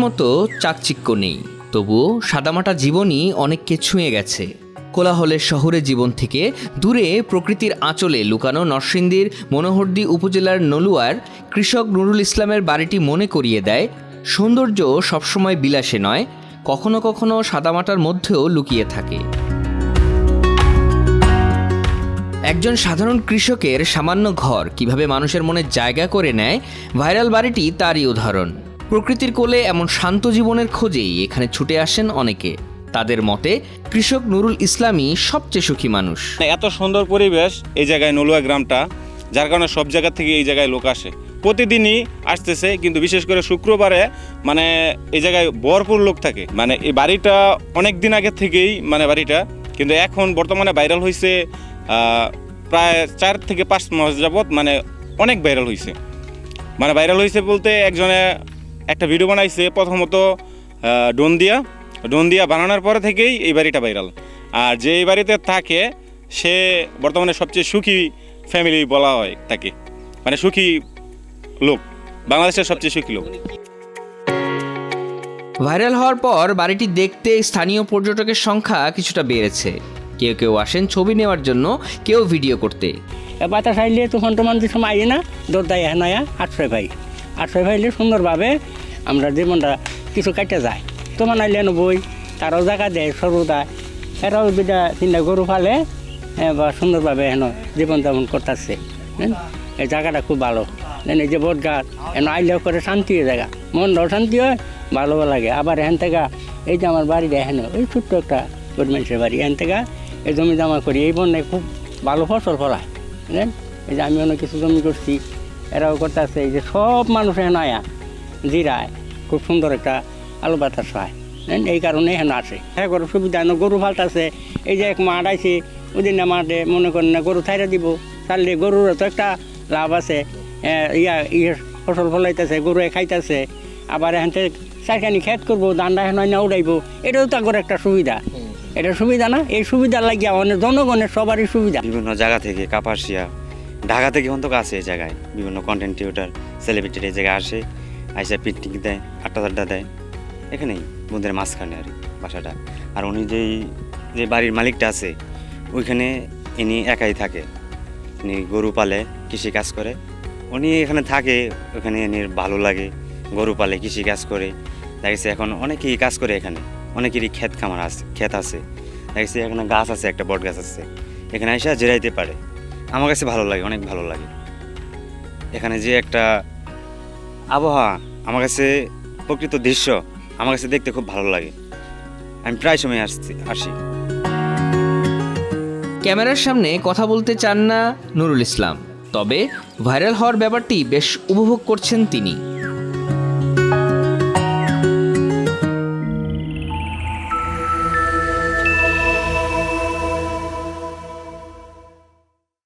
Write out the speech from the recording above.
মতো চাকচিক্য নেই, তবুও সাদামাটা জীবনই অনেককে ছুঁয়ে গেছে। কোলাহলের শহরে জীবন থেকে দূরে প্রকৃতির আঁচলে লুকানো নরসিংদীর মনোহরদী উপজেলার নলুয়ার কৃষক নুরুল ইসলামের বাড়িটি মনে করিয়ে দেয় সৌন্দর্য সবসময় বিলাসে নয়, কখনো কখনো সাদামাটার মধ্যেও লুকিয়ে থাকে। একজন সাধারণ কৃষকের সামান্য ঘর কিভাবে মানুষের মনে জায়গা করে নেয়, ভাইরাল বাড়িটি তারই উদাহরণ। প্রকৃতির কোলে এমন শান্ত জীবনের খোঁজেই এখানে ছুটে আসেন অনেকে। তাদের মতে কৃষক নুরুল ইসলামই সবচেয়ে সুখী মানুষ। এত সুন্দর পরিবেশ এই জায়গায় নলুয়া গ্রামটা, যার কারণে সব জায়গা থেকে এই জায়গায় লোক আসে, প্রতিদিনই আসতেছে। কিন্তু বিশেষ করে শুক্রবারে মানে এই জায়গায় ভরপুর লোক থাকে। মানে এই বাড়িটা অনেক দিন আগে থেকেই বাড়িটা, কিন্তু এখন বর্তমানে ভাইরাল হয়েছে প্রায় 4 থেকে 5 মাস যাবৎ, অনেক ভাইরাল হয়েছে। ভাইরাল হয়েছে বলতে একজনে একটা ভিডিও বানাইছে প্রথমত ড্রোন দিয়া বানানোর পরে থেকেই এই বাড়িটা ভাইরাল। আর যে এই বাড়িতে থাকে সে বর্তমানে সবচেয়ে সুখী ফ্যামিলি বলা হয় তাকে, সুখী লোক, বাংলাদেশের সবচেয়ে সুখী লোক। ভাইরাল হওয়ার পর বাড়িটি দেখতে স্থানীয় পর্যটকের সংখ্যা কিছুটা বেড়েছে। কেউ কেউ আসেন ছবি নেওয়ার জন্য, কেউ ভিডিও করতে। বাতাস আইলে তখন তোমার যে সময় আইয়ে না দৌড়াই নয়া আশ্রয় পাইলে সুন্দরভাবে আমরা জীবনটা কিছু কাটতে যায়। তোমার আইলে বই তারাও জায়গা দেয়, সরু দেয়, এরাও দুটা তিনটা গরু ফালে বা সুন্দরভাবে হেন জীবনযাপন করতেছে। এই জায়গাটা খুব ভালো। এই যে বট গাছ এন আইলেও করে শান্তি হয়ে জায়গা, মনটাও শান্তি হয়, ভালো লাগে। আবার এখান থেকে এই যে আমার বাড়িটা এখানে ওই ছোট্ট একটা গরিব বাড়ি, এখান থেকে এই জমি জমা করি, এই বন্যায় খুব ভালো ফসল ফলায়। বুঝলেন, এই যে আমি অনেক কিছু জমি করছি, এরাও করতেছে। এই যে সব মানুষ এখানে আয়া জিরায়, খুব সুন্দর একটা আলু বাতাস হয়। এই কারণে এখানে আসে। হ্যাঁ, গরু সুবিধা গরু ফালতাছে। এই যে এক মাঠ আইছে, ওই না মাঠে মনে করেন না গরু থাইরা দিব, তাহলে গরুর তো একটা লাভ আছে। ফসল ফলাইতেছে, গরু খাইতেছে। আবার এখান থেকে চারখানি খেত করবো, দান্ডা হেন না উড়াইবো, এটাও তো আগর একটা সুবিধা। এটা সুবিধা না? এই সুবিধা লাগিয়া অনেক জনগণের সবারই সুবিধা। বিভিন্ন জায়গা থেকে কাপাসিয়া, ঢাকা থেকে অন্তত আছে এই জায়গায় বিভিন্ন কন্টেন্ট ক্রিয়েটর, সেলিব্রিটির এই জায়গায় আসে, আইসা পিকনিক দেয়, আড্ডা দেয়। এখানেই বন্ধুদের মাঝখানে আর বাসাটা। আর উনি যে বাড়ির মালিকটা আছে ওইখানে ইনি একাই থাকে, উনি গরু পালে, কৃষি কাজ করে। উনি এখানে থাকে, ওখানে এনে ভালো লাগে, গরু পালে, কৃষি কাজ করে। দেখেছে এখন অনেকেই কাজ করে, এখানে অনেকেরই ক্ষেত আছে। দেখেছি এখানে গাছ আছে, একটা বট গাছ আছে, এখানে এসে জেরাইতে পারে। আমার কাছে ভালো লাগে, অনেক ভালো লাগে। এখানে যে একটা আবহাওয়া, আমার কাছে প্রকৃত দৃশ্য আমার কাছে দেখতে খুব ভালো লাগে। আমি প্রায় সময় আসি। ক্যামেরার সামনে কথা বলতে চান না নুরুল ইসলাম, তবে ভাইরাল হওয়ার ব্যাপারটি বেশ উপভোগ করছেন তিনি।